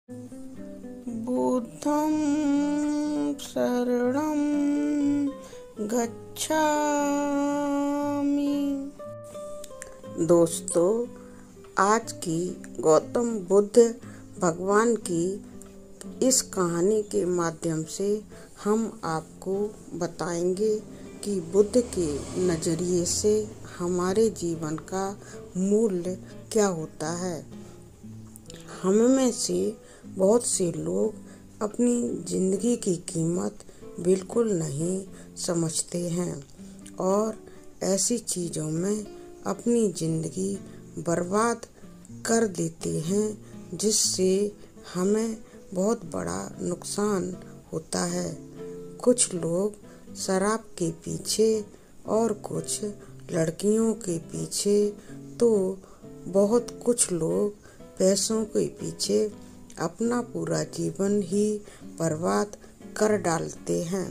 बुद्धं शरणं गच्छामि। दोस्तों, आज की गौतम बुद्ध भगवान की इस कहानी के माध्यम से हम आपको बताएंगे कि बुद्ध के नज़रिए से हमारे जीवन का मूल्य क्या होता है। हम में से बहुत से लोग अपनी ज़िंदगी की कीमत बिल्कुल नहीं समझते हैं और ऐसी चीज़ों में अपनी ज़िंदगी बर्बाद कर देते हैं जिससे हमें बहुत बड़ा नुकसान होता है। कुछ लोग शराब के पीछे और कुछ लड़कियों के पीछे, तो बहुत कुछ लोग पैसों के पीछे अपना पूरा जीवन ही बर्बाद कर डालते हैं।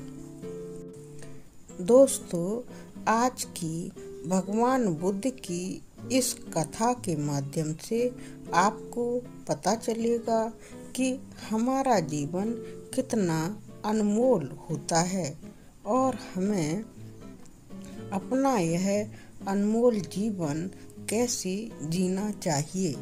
दोस्तों, आज की भगवान बुद्ध की इस कथा के माध्यम से आपको पता चलेगा कि हमारा जीवन कितना अनमोल होता है और हमें अपना यह अनमोल जीवन कैसे जीना चाहिए।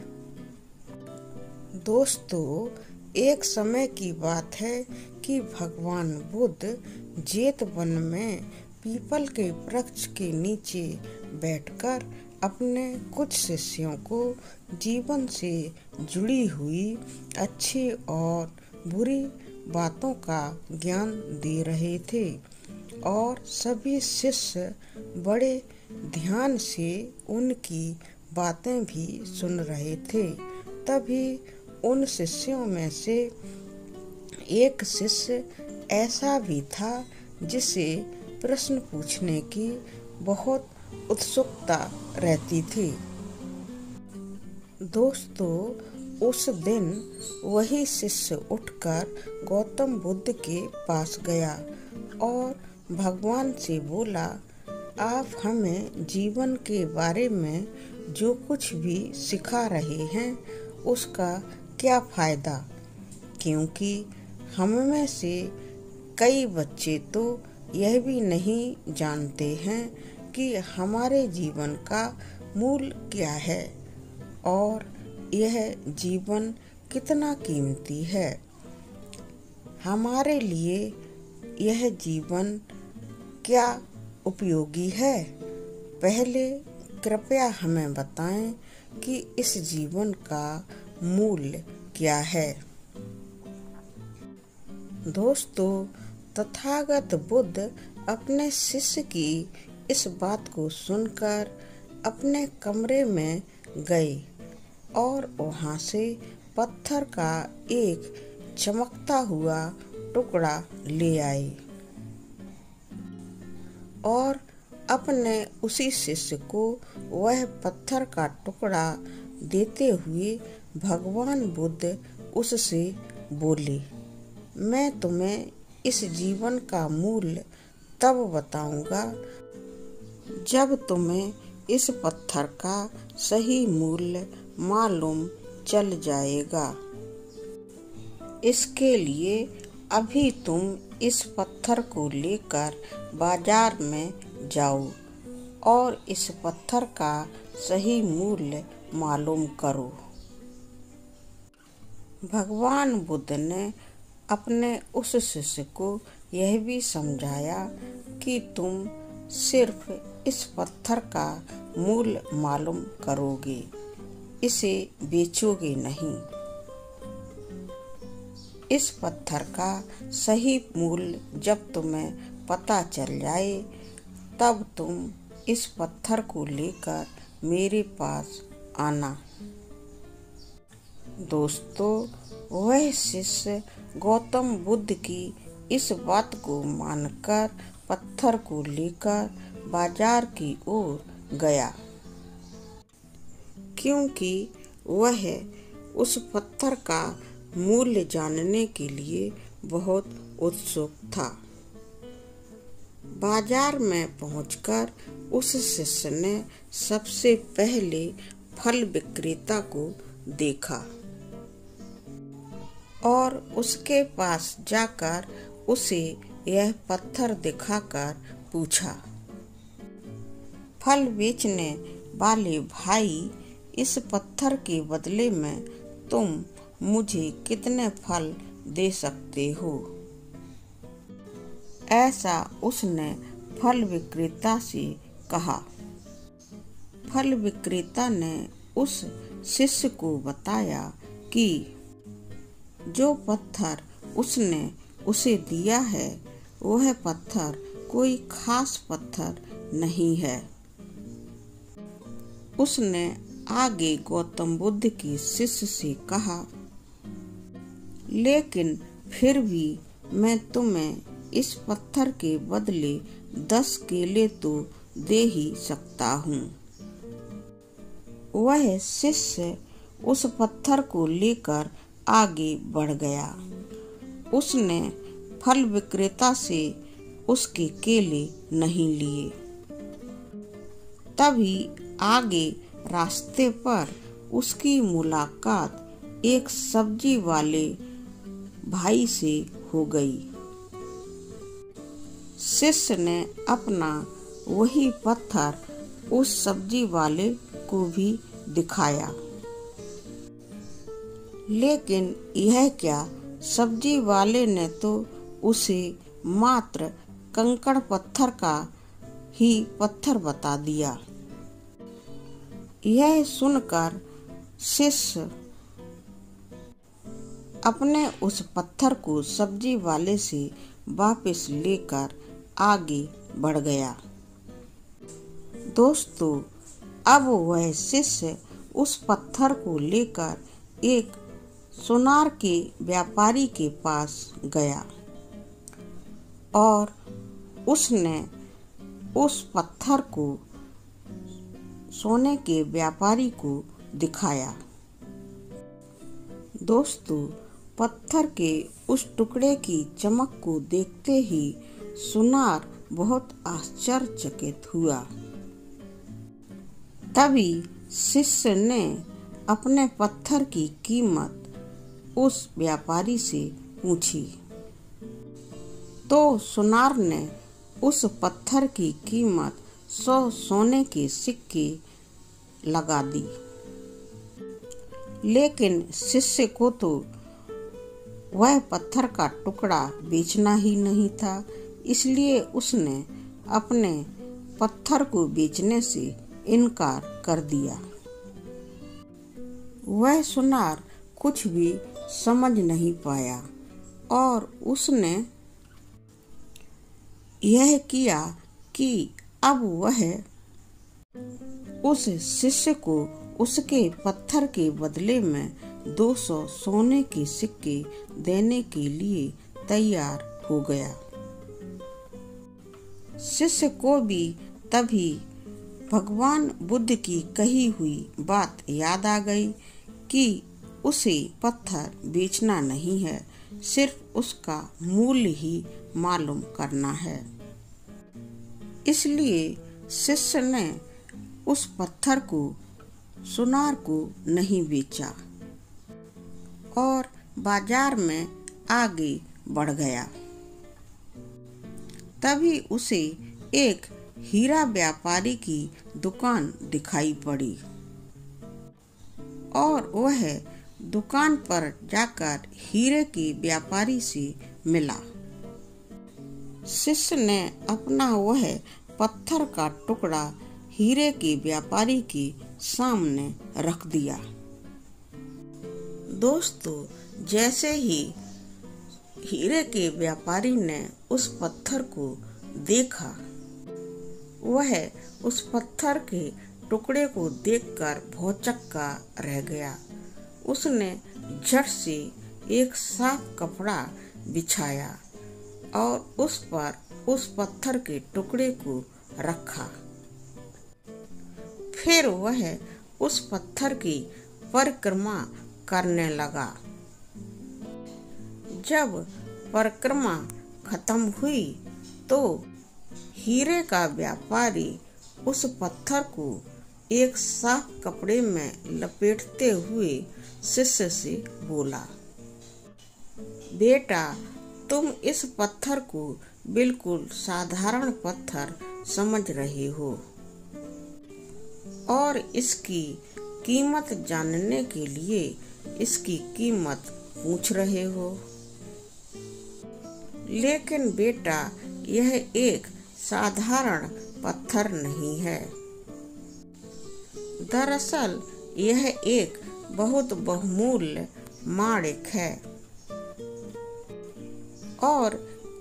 दोस्तों, एक समय की बात है कि भगवान बुद्ध जेतवन में पीपल के वृक्ष के नीचे बैठकर अपने कुछ शिष्यों को जीवन से जुड़ी हुई अच्छी और बुरी बातों का ज्ञान दे रहे थे और सभी शिष्य बड़े ध्यान से उनकी बातें भी सुन रहे थे। तभी उन शिष्यों में से एक शिष्य ऐसा भी था जिसे प्रश्न पूछने की बहुत उत्सुकता रहती थी। दोस्तों, उस दिन वही शिष्य उठकर गौतम बुद्ध के पास गया और भगवान से बोला, आप हमें जीवन के बारे में जो कुछ भी सिखा रहे हैं उसका क्या फ़ायदा, क्योंकि हम में से कई बच्चे तो यह भी नहीं जानते हैं कि हमारे जीवन का मूल क्या है और यह जीवन कितना कीमती है। हमारे लिए यह जीवन क्या उपयोगी है। पहले कृपया हमें बताएं कि इस जीवन का मूल्य क्या है। दोस्तों, तथागत बुद्ध अपने शिष्य की इस बात को सुनकर अपने कमरे में गए और वहां से पत्थर का एक चमकता हुआ टुकड़ा ले आए और अपने उसी शिष्य को वह पत्थर का टुकड़ा देते हुए भगवान बुद्ध उससे बोले, मैं तुम्हें इस जीवन का मूल्य तब बताऊंगा जब तुम्हें इस पत्थर का सही मूल्य मालूम चल जाएगा। इसके लिए अभी तुम इस पत्थर को लेकर बाजार में जाओ और इस पत्थर का सही मूल्य मालूम करो। भगवान बुद्ध ने अपने उस शिष्य को यह भी समझाया कि तुम सिर्फ इस पत्थर का मूल्य मालूम करोगे, इसे बेचोगे नहीं। इस पत्थर का सही मूल्य जब तुम्हें पता चल जाए तब तुम इस पत्थर को लेकर मेरे पास आना। दोस्तों, वह शिष्य गौतम बुद्ध की इस बात को मानकर पत्थर को लेकर बाजार की ओर गया, क्योंकि वह उस पत्थर का मूल्य जानने के लिए बहुत उत्सुक था। बाजार में पहुंचकर उस शिष्य ने सबसे पहले फल विक्रेता को देखा और उसके पास जाकर उसे यह पत्थर दिखाकर पूछा, फल बेचने वाले भाई, इस पत्थर के बदले में तुम मुझे कितने फल दे सकते हो? ऐसा उसने फल विक्रेता से कहा। फल विक्रेता ने उस शिष्य को बताया कि जो पत्थर उसने उसे दिया है वह पत्थर कोई खास पत्थर नहीं है। उसने आगे गौतम बुद्ध के शिष्य से कहा, लेकिन फिर भी मैं तुम्हें इस पत्थर के बदले 10 केले तो दे ही सकता हूँ। वह शिष्य उस पत्थर को लेकर आगे बढ़ गया। उसने फल विक्रेता से उसके केले नहीं लिए। तभी आगे रास्ते पर उसकी मुलाकात एक सब्जी वाले भाई से हो गई। शिष्य ने अपना वही पत्थर उस सब्जी वाले को भी दिखाया। लेकिन यह क्या, सब्जी वाले ने तो उसे मात्र कंकड़ पत्थर का ही पत्थर बता दिया। यह सुनकर शिष्य अपने उस पत्थर को सब्जी वाले से वापस लेकर आगे बढ़ गया। दोस्तों, अब वह शिष्य उस पत्थर को लेकर एक सुनार के व्यापारी के पास गया और उसने उस पत्थर को सोने के व्यापारी को दिखाया। दोस्तों, पत्थर के उस टुकड़े की चमक को देखते ही सुनार बहुत आश्चर्यचकित हुआ। तभी शिष्य ने अपने पत्थर की कीमत उस व्यापारी से पूछी, तो सुनार ने उस पत्थर की कीमत 100 सोने के सिक्के लगा दी। लेकिन शिष्य को तो वह पत्थर का टुकड़ा बेचना ही नहीं था, इसलिए उसने अपने पत्थर को बेचने से इनकार कर दिया। वह सुनार कुछ भी समझ नहीं पाया और उसने यह किया कि अब वह उस शिष्य को उसके पत्थर के बदले में 200 सोने के सिक्के देने के लिए तैयार हो गया। शिष्य को भी तभी भगवान बुद्ध की कही हुई बात याद आ गई कि उसे पत्थर बेचना नहीं है, सिर्फ उसका मूल्य ही मालूम करना है। इसलिए शिष्य ने उस पत्थर को सुनार को नहीं बेचा और बाजार में आगे बढ़ गया। तभी उसे एक हीरा व्यापारी की दुकान दिखाई पड़ी और वह दुकान पर जाकर हीरे के व्यापारी से मिला। शिष्य ने अपना वह पत्थर का टुकड़ा हीरे के व्यापारी के सामने रख दिया। दोस्तों, जैसे ही हीरे के व्यापारी ने उस पत्थर को देखा, वह उस पत्थर के टुकड़े को देखकर भौचक्का रह गया। उसने झट से एक साफ कपड़ा बिछाया और उस पर उस पत्थर के टुकड़े को रखा। फिर वह उस पत्थर की परिक्रमा करने लगा। जब परिक्रमा खत्म हुई तो हीरे का व्यापारी उस पत्थर को एक साफ कपड़े में लपेटते हुए शिष्य से बोला, बेटा, तुम इस पत्थर को बिल्कुल साधारण पत्थर समझ रहे हो और इसकी कीमत जानने के लिए इसकी कीमत पूछ रहे हो। लेकिन बेटा, यह एक साधारण पत्थर नहीं है। दरअसल यह एक बहुत बहुमूल्य माणिक है और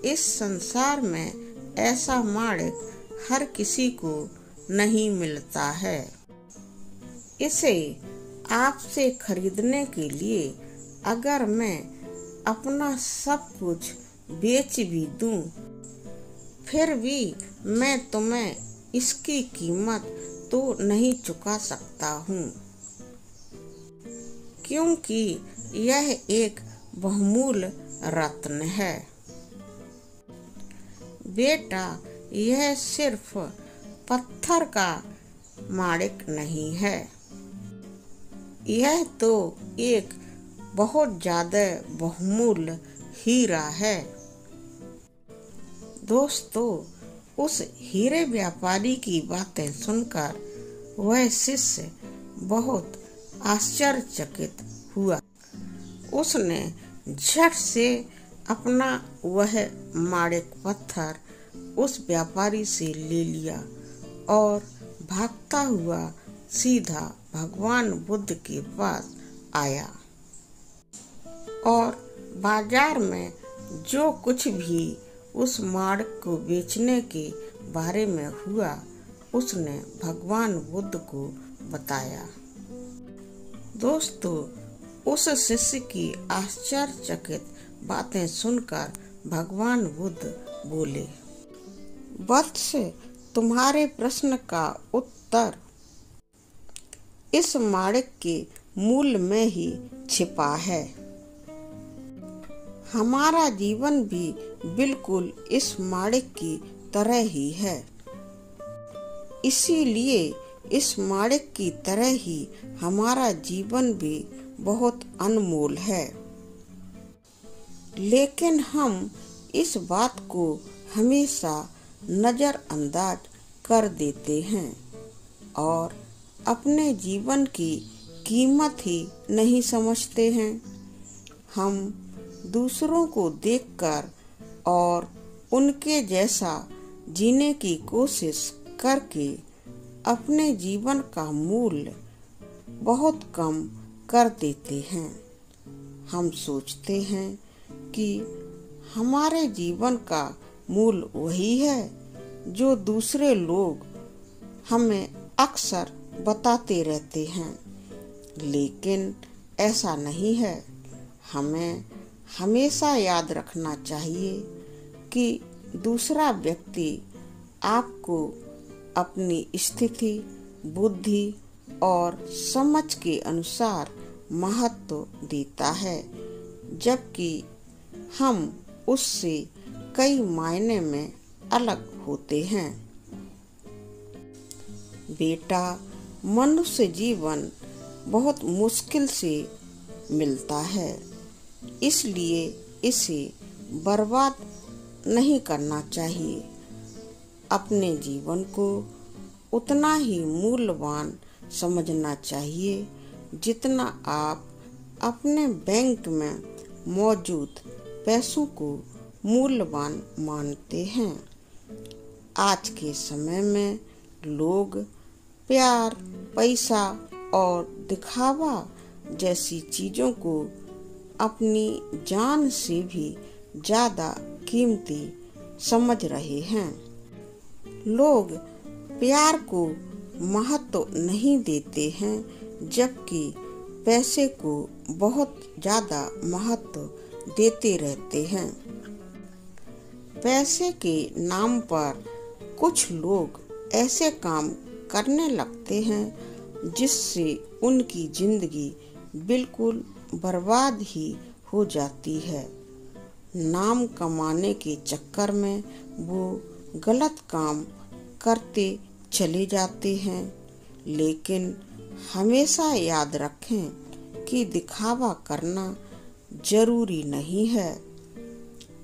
इस संसार में ऐसा माणिक हर किसी को नहीं मिलता है। इसे आपसे खरीदने के लिए अगर मैं अपना सब कुछ बेच भी दूं, फिर भी मैं तुम्हें इसकी कीमत तो नहीं चुका सकता हूँ, क्योंकि यह एक बहुमूल्य रत्न है। बेटा, यह सिर्फ पत्थर का माणिक नहीं है, यह तो एक बहुत ज्यादा बहुमूल्य हीरा है। दोस्तों, उस हीरे व्यापारी की बातें सुनकर वह शिष्य बहुत आश्चर्यचकित हुआ। उसने झट से अपना वह माणिक पत्थर उस व्यापारी से ले लिया और भागता हुआ सीधा भगवान बुद्ध के पास आया और बाजार में जो कुछ भी उस माणिक को बेचने के बारे में हुआ, उसने भगवान बुद्ध को बताया। दोस्तों, उस शिष्य की आश्चर्यचकित बातें सुनकर भगवान बुद्ध बोले, वत्स, तुम्हारे प्रश्न का उत्तर इस माणिक के मूल्य में ही छिपा है। हमारा जीवन भी बिल्कुल इस माणिक की तरह ही है। इसीलिए इस माणिक की तरह ही हमारा जीवन भी बहुत अनमोल है। लेकिन हम इस बात को हमेशा नजरअंदाज कर देते हैं और अपने जीवन की कीमत ही नहीं समझते हैं। हम दूसरों को देखकर और उनके जैसा जीने की कोशिश करके अपने जीवन का मूल्य बहुत कम कर देते हैं। हम सोचते हैं कि हमारे जीवन का मूल्य वही है जो दूसरे लोग हमें अक्सर बताते रहते हैं, लेकिन ऐसा नहीं है। हमें हमेशा याद रखना चाहिए कि दूसरा व्यक्ति आपको अपनी स्थिति, बुद्धि और समझ के अनुसार महत्व देता है, जबकि हम उससे कई मायने में अलग होते हैं। बेटा, मनुष्य जीवन बहुत मुश्किल से मिलता है, इसलिए इसे बर्बाद नहीं करना चाहिए। अपने जीवन को उतना ही मूल्यवान समझना चाहिए जितना आप अपने बैंक में मौजूद पैसों को मूल्यवान मानते हैं। आज के समय में लोग प्यार, पैसा और दिखावा जैसी चीजों को अपनी जान से भी ज्यादा कीमती समझ रहे हैं। लोग प्यार को महत्व नहीं देते हैं, जबकि पैसे को बहुत ज्यादा महत्व देते रहते हैं। पैसे के नाम पर कुछ लोग ऐसे काम करने लगते हैं जिससे उनकी जिंदगी बिल्कुल बर्बाद ही हो जाती है। नाम कमाने के चक्कर में वो गलत काम करते चले जाते हैं, लेकिन हमेशा याद रखें कि दिखावा करना जरूरी नहीं है।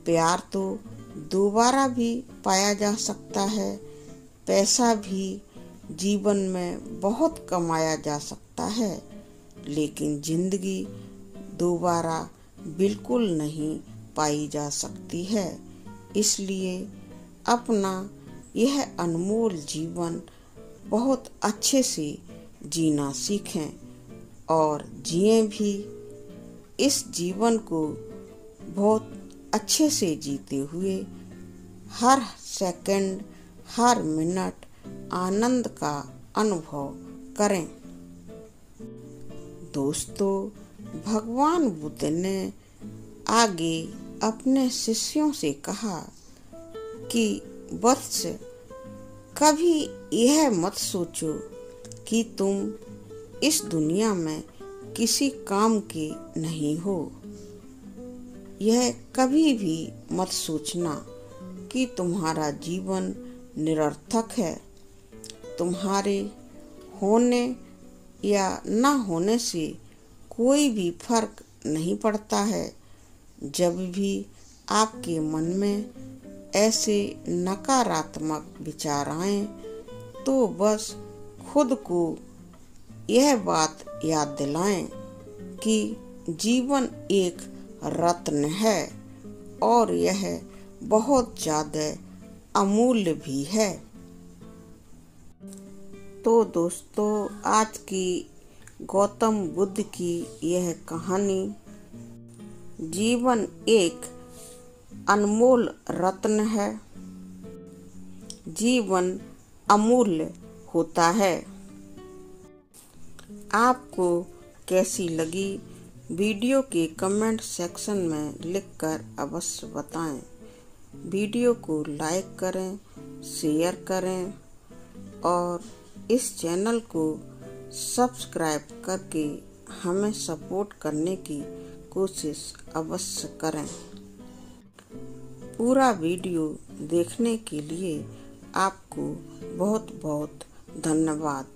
प्यार तो दोबारा भी पाया जा सकता है। पैसा भी जीवन में बहुत कमाया जा सकता है, लेकिन जिंदगी दोबारा बिल्कुल नहीं पाई जा सकती है। इसलिए अपना यह अनमोल जीवन बहुत अच्छे से जीना सीखें और जिएं भी। इस जीवन को बहुत अच्छे से जीते हुए हर सेकंड, हर मिनट आनंद का अनुभव करें। दोस्तों, भगवान बुद्ध ने आगे अपने शिष्यों से कहा कि वत्स, कभी यह मत सोचो कि तुम इस दुनिया में किसी काम के नहीं हो। यह कभी भी मत सोचना कि तुम्हारा जीवन निरर्थक है। तुम्हारे होने या न होने से कोई भी फर्क नहीं पड़ता है। जब भी आपके मन में ऐसे नकारात्मक विचार आएं, तो बस खुद को यह बात याद दिलाएं कि जीवन एक रत्न है और यह बहुत ज्यादा अमूल्य भी है। तो दोस्तों, आज की गौतम बुद्ध की यह कहानी जीवन एक अनमोल रत्न है। जीवन अमूल्य होता है। आपको कैसी लगी वीडियो के कमेंट सेक्शन में लिखकर अवश्य बताएं। वीडियो को लाइक करें, शेयर करें और इस चैनल को सब्सक्राइब करके हमें सपोर्ट करने की कोशिश अवश्य करें। पूरा वीडियो देखने के लिए आपको बहुत बहुत धन्यवाद।